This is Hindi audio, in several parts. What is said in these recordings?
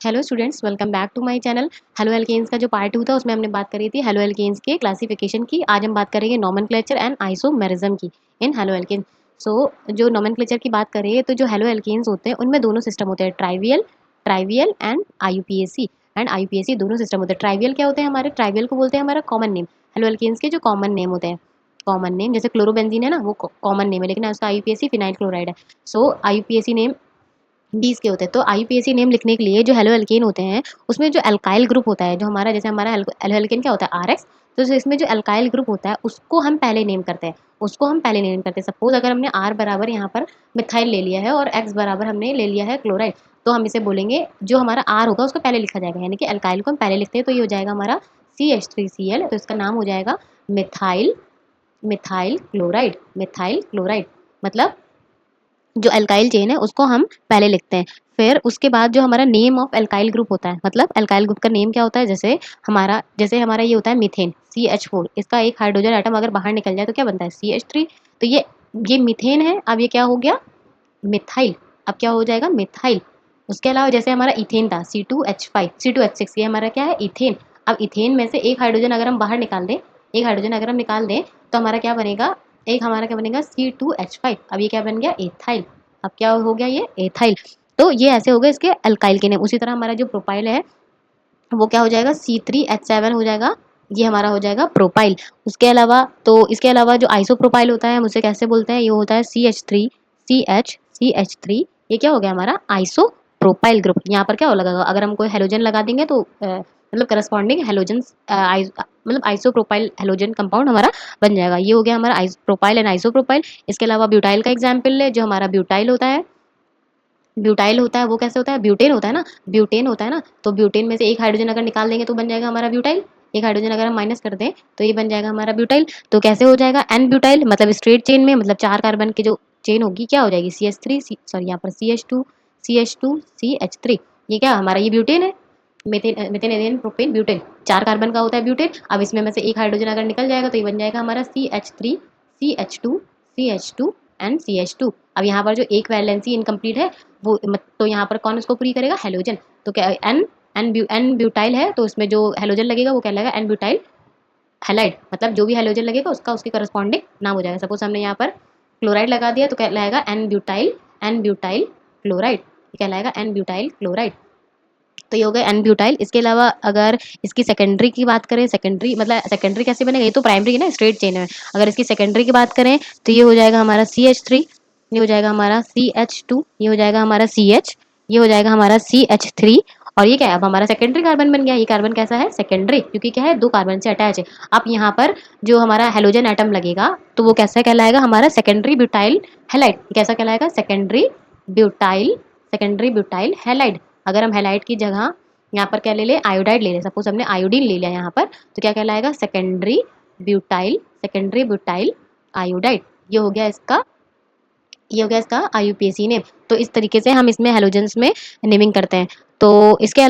Hello students, welcome back to my channel. Hello alkanes का जो पार्ट 2 था उसमें हमने बात करी थी हेलो एल्केन्स के क्लासिफिकेशन की। आज हम बात करेंगे नोमेनक्लेचर एंड आइसोमेरिज्म की इन हेलो एल्केन। सो जो नोमेनक्लेचर की बात करें तो जो हेलो एल्केन्स होते हैं उनमें दोनों सिस्टम होते हैं, ट्राइवियल ट्राइवियल एंड आईयूपीएसी। दोनों सिस्टम होते हैं। ट्राइवियल क्या होते हैं हमारे? ट्राइवियल को बोलते हैं हमारा कॉमन नेम। हेलो एल्केन्स के जो कॉमन नेम होते हैं, कॉमन नेम जैसे क्लोरोबेंजीन है ना, वो कॉमन नेम है, लेकिन उसका आईयूपीएसी फिनाइल क्लोराइड है। सो आईयूपीएसी नेम 20 के होते हैं। तो आईयूपीएसी नेम लिखने के लिए जो हेलो एल्केन होते हैं उसमें जो एल्काइल ग्रुप होता है, जो हमारा जैसे हमारा हेलो एल्केन क्या होता है, आरएक्स। तो इसमें जो एल्काइल ग्रुप होता है उसको हम पहले नेम करते हैं, सपोज अगर हमने आर बराबर यहाँ पर मिथाइल ले लिया है और एक्स बराबर हमने ले लिया है क्लोराइड, तो हम इसे बोलेंगे जो हमारा आर होगा उसको पहले लिखा जाएगा, यानी कि एल्काइल को हम पहले लिखते हैं तो ये हो जाएगा हमारा CH3Cl। तो इसका नाम हो जाएगा मिथाइल मिथाइल क्लोराइड। मतलब जो अल्काइल चेन है उसको हम पहले लिखते हैं। फिर उसके बाद जो हमारा नेम ऑफ अल्काइल ग्रुप होता है, मतलब अल्काइल ग्रुप का नेम क्या होता है, जैसे हमारा ये होता है मीथेन CH4। इसका एक हाइड्रोजन एटम अगर बाहर निकल जाए तो क्या बनता है, CH3। तो ये मीथेन है। अब ये क्या हो गया, मिथाइल। अब क्या हो जाएगा, मिथाइल। उसके अलावा जैसे हमारा इथेन था C2H5 C2H6, ये हमारा क्या है, इथेन। अब इथेन में से एक हाइड्रोजन अगर हम बाहर निकाल दें, तो हमारा क्या बनेगा, C2H5। अब ये क्या बन गया, एथाइल। अब क्या हो गया, ये एथाइल। तो ये ऐसे हो गए इसके अल्काइल के नेम। उसी तरह हमारा जो प्रोपाइल है वो क्या हो जाएगा, C3H7 हो जाएगा, ये हमारा हो जाएगा प्रोपाइल। इसके अलावा जो आइसोप्रोपाइल होता है हम उसे कैसे बोलते हैं, ये होता है CH3 ये क्या हो गया हमारा आइसो प्रोपाइल ग्रुप। यहाँ पर क्या हो लगा, अगर हम कोई हेलोजन लगा देंगे तो मतलब करस्पॉन्डिंग हेलोजन मतलब आइसोप्रोपाइल हेलोजन कंपाउंड हमारा बन जाएगा। ये हो गया हमारा प्रोपाइल एंड आइसोप्रोपाइल। इसके अलावा ब्यूटाइल का एग्जाम्पल है, जो हमारा ब्यूटाइल होता है वो कैसे होता है, ब्यूटेन होता है ना। तो ब्यूटेन में से एक हाइड्रोजन अगर निकाल देंगे तो बन जाएगा हमारा ब्यूटाइल। एक हाइड्रोजन अगर हम माइनस कर दें तो ये बन जाएगा हमारा ब्यूटाइल। तो कैसे हो जाएगा, एन ब्यूटाइल, मतलब स्ट्रेट चेन में, मतलब 4 कार्बन की जो चेन होगी क्या हो जाएगी, CH3 यहाँ पर CH2 ये क्या हमारा, ये ब्यूटेन है। Methane ethane propane butane, 4 carbon का होता है ब्यूटेन। अब इसमें में से एक हाइड्रोजन अगर निकल जाएगा तो ये बन जाएगा हमारा CH3 CH2 एंड CH2। अब यहाँ पर जो एक वैलेंसी इनकम्प्लीट है वो तो यहाँ पर कौन उसको पूरी करेगा, हेलोजन। तो क्या एन ब्यूटाइल है, तो उसमें जो हेलोजन लगेगा वो क्या लगेगा, एन ब्यूटाइल हैलाइड। मतलब जो भी हेलोजन लगेगा उसका उसके करस्पॉन्डिंग नाम हो जाएगा। सपोज हमने यहाँ पर क्लोराइड लगा दिया तो क्या लगेगा, एन ब्यूटाइल क्लोराइड। क्या लगेगा, एन ब्यूटाइल क्लोराइड। तो ये हो गया एन ब्यूटाइल। इसके अलावा अगर इसकी सेकेंडरी की बात करें, सेकेंडरी कैसे बनेगा, ये तो प्राइमरी है ना, स्ट्रेट चेन है। अगर इसकी सेकेंडरी की बात करें तो ये हो जाएगा हमारा CH3, ये हो जाएगा हमारा CH2, ये हो जाएगा हमारा CH, ये हो जाएगा हमारा CH3। और ये क्या है, अब हमारा सेकेंडरी कार्बन बन गया। ये कार्बन कैसा है, सेकेंडरी, क्योंकि क्या है, 2 कार्बन से अटैच है। अब यहाँ पर जो हमारा हेलोजन एटम लगेगा तो वो कैसा कहलाएगा, हमारा सेकेंडरी ब्यूटाइल हैलाइड। कैसा कहलाएगा, सेकेंडरी ब्यूटाइल हैलाइड। अगर हम हैलाइड की जगह यहाँ पर क्या ले ले, आयोडाइड ले ले, सपोज हमने आयोडीन ले लिया यहाँ पर, तो क्या कहलाएगा, सेकेंडरी ब्यूटाइल आयोडाइड। ये हो गया इसका आईयूपीएसी नेम। तो इस तरीके से हम इसमें हेलोजेंस में नेमिंग करते हैं। तो इसके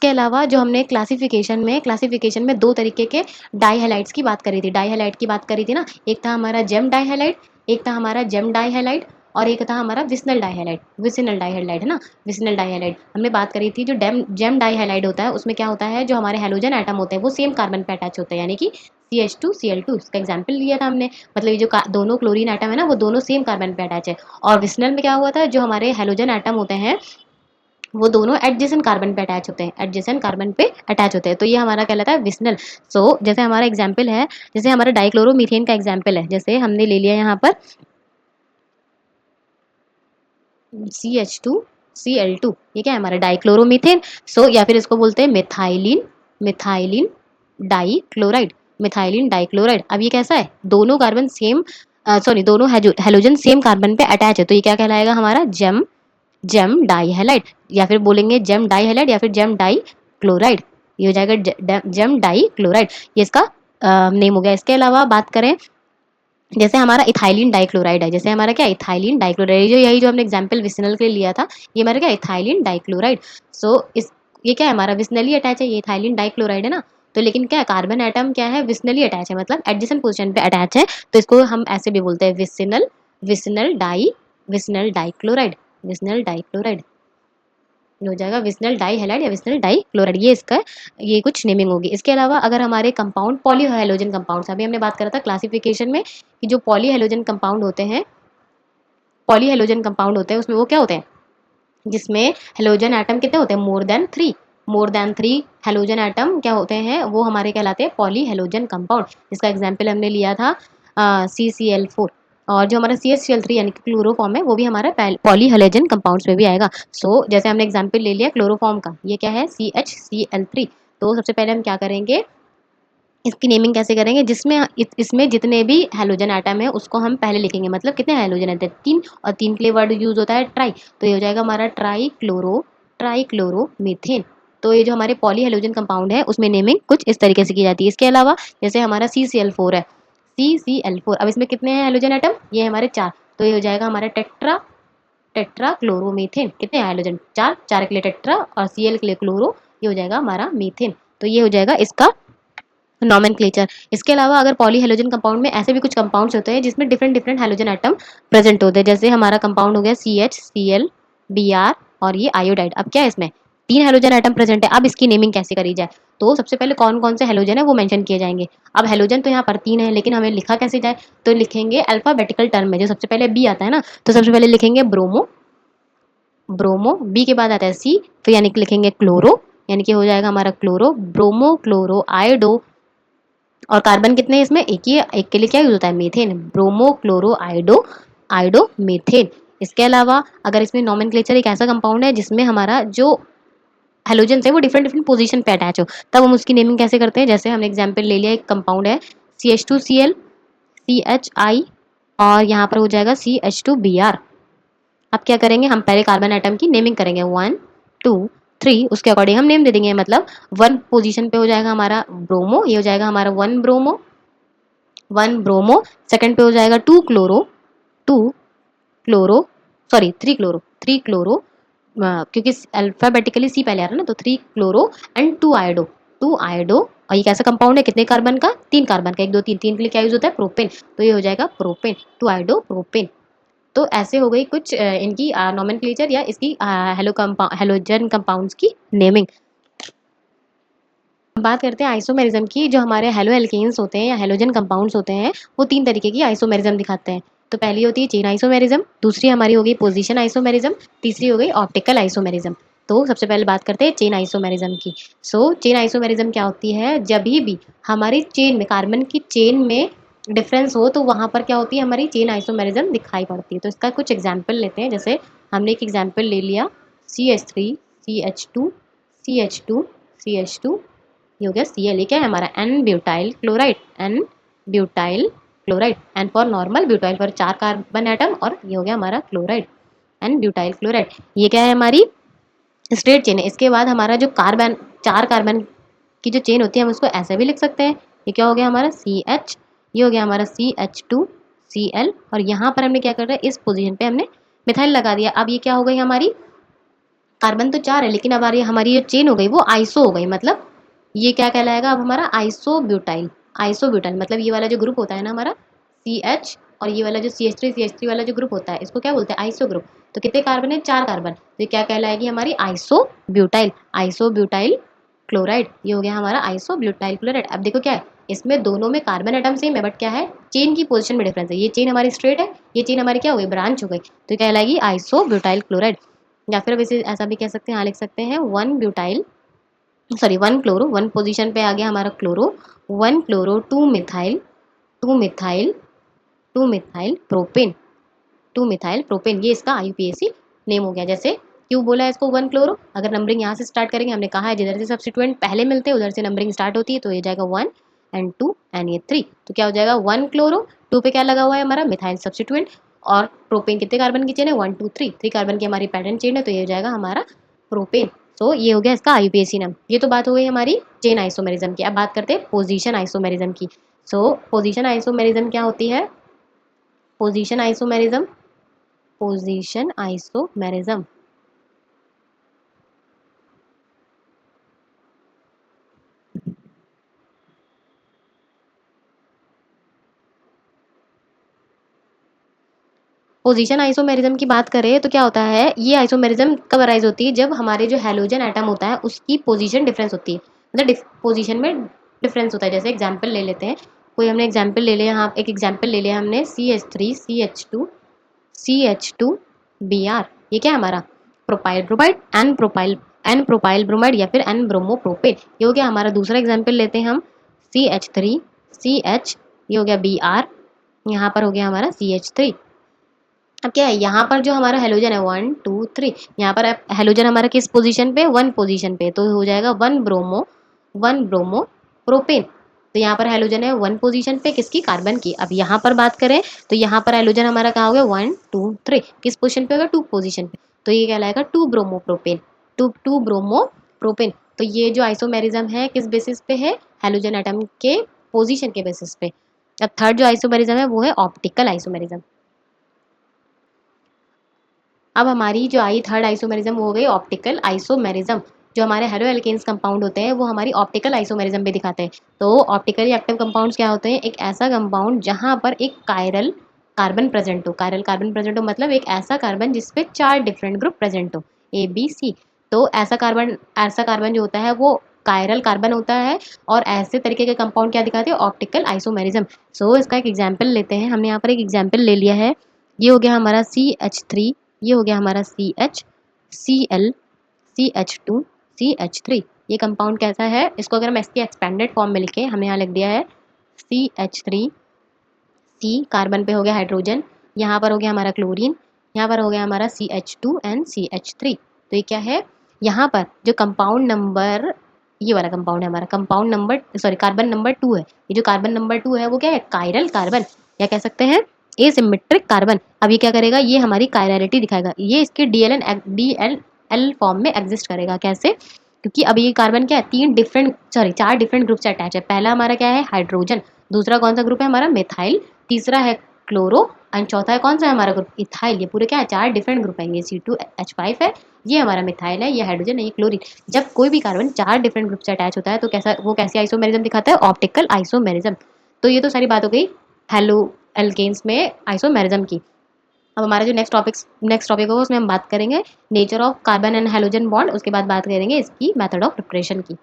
अलावा जो हमने क्लासिफिकेशन में 2 तरीके के डाई हैलाइड्स की बात करी थी, ना। एक था हमारा जेम डाई हैलाइड और एक था हमारा विसिनल डाई हैलाइड है ना। विसिनल डाई हैलाइड हमने बात करी थी। जो जेम डाई हैलाइड होता है उसमें क्या होता है, जो हमारे हेलोजन एटम होते हैं वो सेम कार्बन पे अटैच होते हैं, यानी कि CH2Cl2, इसका एग्जाम्पल लिया था हमने। मतलब ये जो दोनों क्लोरीन एटम है ना वो दोनों सेम कार्बन पे अटैच है। और विसिनल में क्या हुआ था, जो हमारे हेलोजन एटम होते हैं वो दोनों एडजेसेंट कार्बन पे अटैच होते हैं। तो ये हमारा कहलाता है विस्नल। जैसे हमारा एग्जाम्पल है, जैसे हमारा डाइक्लोरोमीथेन का एग्जाम्पल है, जैसे हमने ले लिया यहाँ पर CH2Cl2, ये क्या है हमारा डाइक्लोरोमीथेन। या फिर इसको बोलते हैं मिथाइलिन डाइक्लोराइड, अब ये कैसा है, दोनों कार्बन सेम, दोनों हेलोजन सेम कार्बन पे अटैच है। तो ये क्या कहलाएगा हमारा जेम डाई हैलाइड, या फिर बोलेंगे जेम डाई हैलाइड या फिर जेम डाई क्लोराइड। ये हो जाएगा जेम डाई क्लोराइड, ये इसका नेम हो गया। इसके अलावा बात करें जैसे हमारा इथाइलिन डाइक्लोराइड है, जैसे हमारा क्या इथाइलिन डाइक्लोराइड, जो यही जो हमने एग्जांपल विसिनल के लिए लिया था, ये हमारा क्या इथाइलिन डाइक्लोराइड। सो इस ये क्या है हमारा विसिनली अटैच है, ये इथाइलिन डाइक्लोराइड है ना। तो लेकिन क्या है कार्बन एटम क्या है विसिनली अटैच है, मतलब एडजेसेंट पोजीशन पे अटैच है, तो इसको हम ऐसे भी बोलते हैं vicinal vicinal die vicinal dichloride vicinal dichloride. ये हो जाएगा विसिनल डाई हैलाइड या विसिनल डाई क्लोराइड, ये इसका ये कुछ नेमिंग होगी। इसके अलावा अगर हमारे कंपाउंड पॉली हेलोजन कंपाउंड्स, अभी हमने बात करा था क्लासिफिकेशन में कि जो पॉली हेलोजन कंपाउंड होते हैं, पॉली हेलोजन कंपाउंड होते हैं उसमें वो क्या होते हैं, जिसमें हेलोजन एटम कितने होते हैं more than three halogen atom क्या होते हैं वो हमारे कहलाते हैं पॉली हेलोजन कंपाउंड। इसका एग्जाम्पल हमने लिया था CCl4। और जो हमारा CH3 यानी कि क्लोरोफॉर्म है वो भी हमारा पॉली हेलोजन कंपाउंड्स में भी आएगा। सो जैसे हमने एग्जाम्पल ले लिया क्लोरोफॉर्म का, ये क्या है CHCl3। तो सबसे पहले हम क्या करेंगे, इसकी नेमिंग कैसे करेंगे, जिसमें इसमें जितने भी हैलोजन एटम है उसको हम पहले लिखेंगे, मतलब कितने हैलोजन एटम तीन, और तीन के लिए वर्ड यूज होता है ट्राई, तो ये हो जाएगा हमारा ट्राई क्लोरो मीथेन। तो ये जो हमारे पॉली हेलोजन कंपाउंड है उसमें नेमिंग कुछ इस तरीके से की जाती है। इसके अलावा जैसे हमारा CCl4 है, CCl4 अब इसमें कितने हैं हेलोजन एटम, ये हमारे चार, तो ये हो जाएगा हमारा टेट्रा टेट्रा क्लोरोमीथेन। कितने हाइड्रोजन चार, चार के लिए टेट्रा और Cl के लिए क्लोरो, ये हो जाएगा हमारा मीथेन। तो ये हो जाएगा इसका नॉमेनक्लेचर। इसके अलावा अगर पॉली हेलोजन कंपाउंड में ऐसे भी कुछ कंपाउंड्स होते हैं जिसमें different different halogen atom present होते हैं, जैसे हमारा कंपाउंड हो गया CH, Cl, Br और ये आयोडाइड। अब क्या है इसमें तीन हेलोजन एटम प्रेजेंट है, अब इसकी नेमिंग कैसे करी जाए, तो सबसे पहले कौन कौन से हेलोजन है वो मेंशन किए जाएंगे। अब हेलोजन तो यहाँ पर तीन है लेकिन हमें लिखा कैसे जाए, तो लिखेंगे अल्फाबेटिकल टर्म में, जो सबसे पहले बी आता है ना, तो सबसे पहले लिखेंगे ब्रोमो, ब्रोमो बी के बाद आता है सी, फिर यानी कि लिखेंगे क्लोरो, यानी कि हो जाएगा हमारा क्लोरो ब्रोमो क्लोरो आयोडो। और कार्बन कितने हैं इसमें, एक ही है, एक के लिए क्या यूज होता है methane, bromo chloro iodo iodo methane. इसके अलावा अगर इसमें नॉमेनक्लेचर एक ऐसा कंपाउंड है जिसमें हमारा जो हेलोजन है वो डिफरेंट डिफरेंट पोजीशन पे अटैच हो, तब हम उसकी नेमिंग कैसे करते हैं, जैसे हमने एग्जांपल ले लिया एक कंपाउंड है CH2Cl CHI और यहाँ पर हो जाएगा CH2Br। अब क्या करेंगे हम पहले कार्बन एटम की नेमिंग करेंगे 1 2 3, उसके अकॉर्डिंग हम नेम दे देंगे, मतलब वन पोजीशन पे हो जाएगा हमारा ब्रोमो, ये हो जाएगा हमारा वन ब्रोमो। सेकंड पे हो जाएगा two chloro sorry three chloro, क्योंकि अल्फाबेटिकली सी पहले आ रहा है ना, तो three chloro and two iodo. और ये कैसा कंपाउंड है, कितने कार्बन का, तीन कार्बन का, एक दो तीन, तीन के लिए क्या यूज होता है प्रोपेन, तो ये हो जाएगा प्रोपेन टू आयोडो प्रोपेन। तो ऐसे हो गई कुछ इनकी नॉमेनक्लेचर या इसकी हेलोजन कंपाउंड्स की नेमिंग। बात करते हैं आइसोमेरिज्म की, जो हमारे हेलो एल्केन्स होते हैं या हेलोजन कंपाउंड्स होते हैं वो तीन तरीके की आइसोमेरिज्म दिखाते हैं। तो पहली होती है चेन आइसोमेरिज्म, दूसरी हमारी हो गई पोजीशन आइसोमेरिज्म, तीसरी हो गई ऑप्टिकल आइसोमेरिज्म। तो सबसे पहले बात करते हैं चेन आइसोमेरिज्म की। चेन आइसोमेरिज्म क्या होती है, जब भी हमारी चेन में कार्बन की चेन में डिफरेंस हो तो वहां पर क्या होती है हमारी चेन आइसोमेरिज्म दिखाई पड़ती है। तो इसका कुछ एग्जाम्पल लेते हैं, जैसे हमने एक एग्जाम्पल ले लिया CH3 CH2 ये हो गया Cl, ये क्या है हमारा n butyl chloride, n for normal, butyl for चार कार्बन एटम, और ये हो गया हमारा क्लोराइड एन ब्यूटाइल क्लोराइड। ये क्या है हमारी स्ट्रेट चेन है। इसके बाद हमारा जो कार्बन चार कार्बन की जो चेन होती है हम उसको ऐसे भी लिख सकते हैं, ये क्या हो गया हमारा CH, ये हो गया हमारा CH2Cl, और यहाँ पर हमने क्या कर रहा है इस पोजीशन पे हमने मिथाइल लगा दिया। अब ये क्या हो गई हमारी, कार्बन तो चार है लेकिन अब हमारी जो चेन हो गई वो आइसो हो गई, मतलब ये क्या कहलाएगा अब हमारा आइसोब्यूटाइल। आइसोब्यूटाइल मतलब ये वाला जो ग्रुप होता है ना हमारा CH, और ये वाला जो CH3 वाला जो ग्रुप होता है इसको क्या बोलते हैं आइसो ग्रुप। तो कितने कार्बन है, चार कार्बन, तो ये क्या कहलाएगी हमारी आइसोब्यूटाइल, आइसोब्यूटाइल क्लोराइड। ये हो गया हमारा आइसोब्यूटाइल क्लोराइड। अब देखो क्या है इसमें दोनों में कार्बन एटम सेम है, बट क्या है चेन की पोजीशन में डिफरेंस है, ये चेन हमारी स्ट्रेट है, ये चेन हमारी क्या हो गई ब्रांच हो गई, तो कहलाएगी आइसोब्यूटाइल क्लोराइड। या फिर अब इसे ऐसा भी कह सकते हैं, यहाँ लिख सकते हैं वन क्लोरो, वन पोजीशन पे आ गया हमारा chloro, one chloro two methyl two methyl propane two methyl propane, ये इसका IUPAC नेम हो गया। जैसे क्यों बोला है इसको वन क्लोरो, अगर नंबरिंग यहाँ से स्टार्ट करेंगे, हमने कहा है जिधर से सब्स्टिट्यूएंट पहले मिलते हैं उधर से नंबरिंग स्टार्ट होती है, तो ये जाएगा वन एंड टू एंड ये थ्री, तो क्या हो जाएगा वन क्लोरो, टू पे क्या लगा हुआ है हमारा मिथाइल सब्स्टिट्यूएंट, और प्रोपेन कितने कार्बन की चेन है one two three, three carbon की हमारी पैटर्न चेन है, तो ये हो जाएगा हमारा प्रोपेन। तो ये हो गया इसका IUPAC नाम। ये तो बात हो गई हमारी चेन आइसोमेरिज्म की। अब बात करते हैं पोजीशन आइसोमेरिज्म की। पोजीशन आइसोमेरिज्म क्या होती है, position isomerism, position isomerism. Position isomerism की बात करें तो क्या होता है, ये आइसोमेरिज्म कब अराइज होती है, जब हमारे जो हैलोजन एटम होता है उसकी पोजीशन डिफरेंस होती है, मतलब पोजीशन में डिफरेंस होता है। जैसे एग्जांपल ले लेते हैं, कोई हमने एग्जांपल ले लिया, यहाँ एक एग्जांपल ले लिया हमने CH3 CH2 CH2 Br, ये क्या है हमारा propyl bromide, n propyl bromide या फिर एन ब्रोमो प्रोपेन, ये हो गया हमारा। दूसरा एग्जाम्पल लेते हैं हम CH3 CH, ये हो गया Br, यहाँ पर हो गया हमारा CH3। अब क्या है, यहाँ पर जो हमारा हेलोजन है 1 2 3, यहाँ पर हेलोजन हमारा किस पोजीशन पे, 1 पोजीशन पे, तो हो जाएगा 1 ब्रोमो प्रोपेन। तो यहाँ पर हेलोजन है 1 पोजीशन पे, किसकी, कार्बन की। अब यहाँ पर बात करें तो यहाँ पर हेलोजन हमारा कहाँ हो गया 1 2 3, किस पोजीशन पे होगा, 2 पोजीशन पे, तो ये कहलाएगा 2 ब्रोमो प्रोपेन, 2 ब्रोमो प्रोपेन। तो ये जो आइसोमेरिज्म है किस बेसिस पे है, हेलोजन एटम के पोजीशन के बेसिस पे। अब थर्ड जो आइसोमेरिज्म है वो है ऑप्टिकल आइसोमेरिज्म। अब हमारी जो आई थर्ड आइसोमेरिज्म वो हो गई ऑप्टिकल आइसोमेरिज्म। जो हमारे हेलो एल्केन्स कंपाउंड होते हैं वो हमारी ऑप्टिकल आइसोमेरिज्म भी दिखाते हैं। तो ऑप्टिकली एक्टिव कंपाउंड्स क्या होते हैं, एक ऐसा कंपाउंड जहां पर एक कायरल कार्बन प्रेजेंट हो, कायरल कार्बन प्रेजेंट हो मतलब एक ऐसा कार्बन जिसपे 4 डिफरेंट ग्रुप प्रेजेंट हो, ABC। तो ऐसा कार्बन जो होता है वो कायरल कार्बन होता है। और ऐसे तरीके के कंपाउंड क्या दिखाते हैं, ऑप्टिकल आइसोमेरिज्म। सो इसका एक एग्जाम्पल लेते हैं, हमने यहाँ पर एक एग्जाम्पल ले लिया है, ये हो गया हमारा CH3, ये हो गया हमारा CH, Cl, CH2, CH3। ये कंपाउंड कैसा है, इसको अगर हम इसके एक्सपेंडेड फॉर्म में लिखें, हमने यहाँ लिख दिया है CH3, C कार्बन पे हो गया हाइड्रोजन, यहाँ पर हो गया हमारा क्लोरीन, यहाँ पर हो गया हमारा CH2 एंड CH3। तो ये क्या है, यहाँ पर जो कंपाउंड नंबर, ये वाला कंपाउंड है हमारा, compound number sorry carbon number 2 है। ये जो कार्बन नंबर 2 है वो क्या है, कायरल कार्बन, या कह सकते हैं एसिमेट्रिक कार्बन। अब ये क्या करेगा, ये हमारी कायरलिटी दिखाएगा, ये इसके DL फॉर्म में एग्जिस्ट करेगा। कैसे, क्योंकि अब ये कार्बन क्या है, 4 डिफरेंट ग्रुप से अटैच है। पहला हमारा क्या है, हाइड्रोजन, दूसरा कौन सा ग्रुप है हमारा, मिथाइल, तीसरा है क्लोरो, एंड चौथा है कौन सा है हमारा ग्रुप, इथाइल। ये पूरे क्या है, 4 डिफरेंट ग्रुप है। ये C2H5 है, ये हमारा मिथाइल है, ये हाइड्रोजन है, ये क्लोरीन। जब कोई भी कार्बन 4 डिफरेंट ग्रुप से अटैच होता है तो कैसा, वो कैसी आइसोमेरिज्म दिखाता है, ऑप्टिकल आइसोमेरिज्म। तो ये तो सारी बात हो गई हेलो एल्केन्स में आइसोमेरिज्म की। अब हमारा जो नेक्स्ट टॉपिक होगा उसमें हम बात करेंगे nature of carbon and halogen bond, उसके बाद बात करेंगे इसकी मेथड ऑफ प्रिपरेशन की।